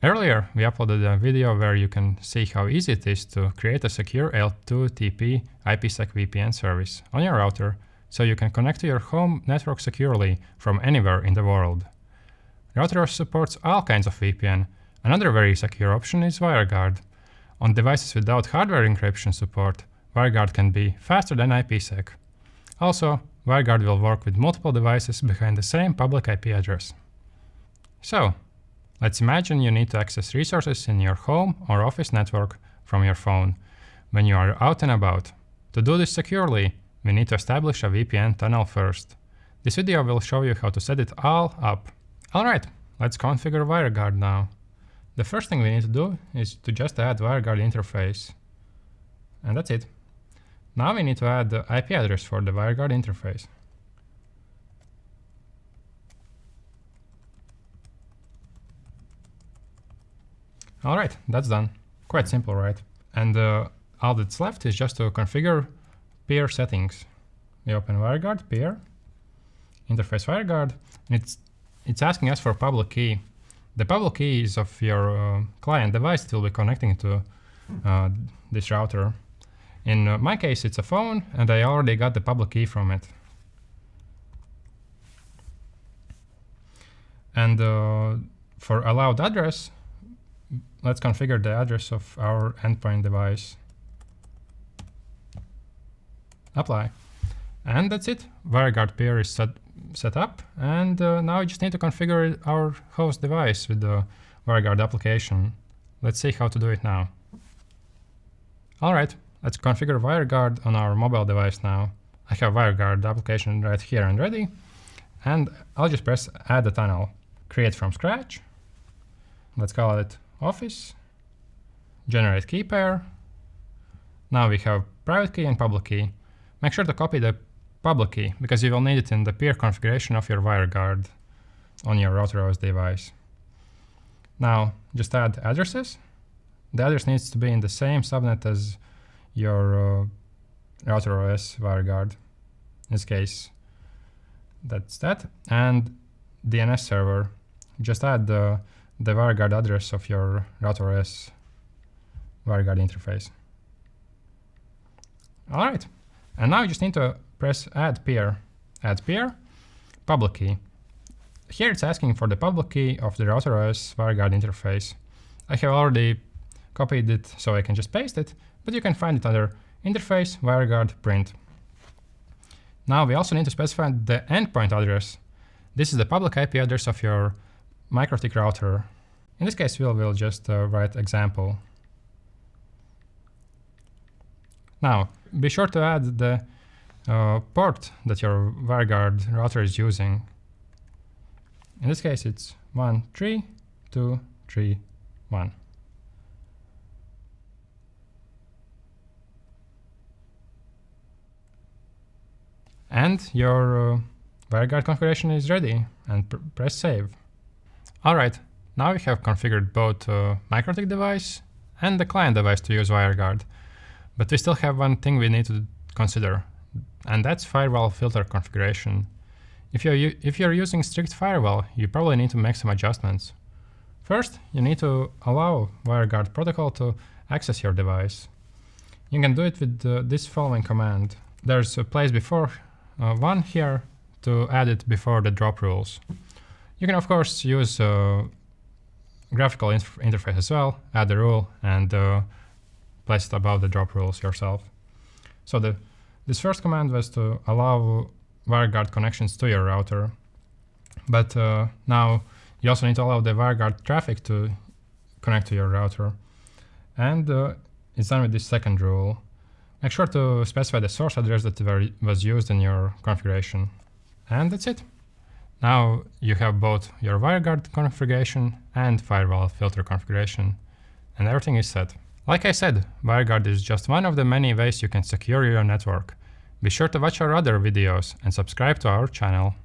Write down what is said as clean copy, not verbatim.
Earlier, we uploaded a video where you can see how easy it is to create a secure L2TP IPsec VPN service on your router so you can connect to your home network securely from anywhere in the world. RouterOS supports all kinds of VPN. Another very secure option is Wireguard. On devices without hardware encryption support, Wireguard can be faster than IPsec. Also, Wireguard will work with multiple devices behind the same public IP address. So, let's imagine you need to access resources in your home or office network from your phone when you are out and about. To do this securely, we need to establish a VPN tunnel first. This video will show you how to set it all up. Alright, let's configure Wireguard now. The first thing we need to do is to just add Wireguard interface. And that's it. Now we need to add the IP address for the Wireguard interface. Alright, that's done. Quite simple, right? And all that's left is just to configure peer settings. We open Wireguard, peer, interface Wireguard, and it's asking us for public key. The public key is of your client device that will be connecting to this router. In my case, it's a phone, and I already got the public key from it. And for allowed address, let's configure the address of our endpoint device. Apply. And that's it. Wireguard peer is set up, and now we just need to configure our host device with the Wireguard application. Let's see how to do it now. Alright, let's configure Wireguard on our mobile device now. I have Wireguard application right here and ready, and I'll just press add a tunnel. Create from scratch. Let's call it office. Generate key pair. Now we have private key and public key. Make sure to copy the public key because you will need it in the peer configuration of your Wireguard on your RouterOS device. Now just add addresses. The address needs to be in the same subnet as your RouterOS Wireguard. In this case, that's that. And DNS server. Just add the Wireguard address of your RouterOS Wireguard interface. All right. And now you just need to press add peer. Add peer, public key. Here it's asking for the public key of the RouterOS Wireguard interface. I have already copied it, so I can just paste it, but you can find it under interface, Wireguard, print. Now we also need to specify the endpoint address. This is the public IP address of your MikroTik router. In this case, we'll just write example. Now, be sure to add the port that your Wireguard router is using. In this case, it's 13231. And your Wireguard configuration is ready, and press save. All right, now we have configured both MikroTik device and the client device to use Wireguard. But we still have one thing we need to consider, and that's firewall filter configuration. If you're using strict firewall, you probably need to make some adjustments. First, you need to allow Wireguard protocol to access your device. You can do it with this following command. There's a place before one here to add it before the drop rules. You can, of course, use graphical interface as well, add the rule, and place it above the drop rules yourself. So this first command was to allow Wireguard connections to your router. But now you also need to allow the Wireguard traffic to connect to your router. And it's done with this second rule. Make sure to specify the source address that was used in your configuration. And that's it. Now you have both your Wireguard configuration and firewall filter configuration, and everything is set. Like I said, Wireguard is just one of the many ways you can secure your network. Be sure to watch our other videos and subscribe to our channel.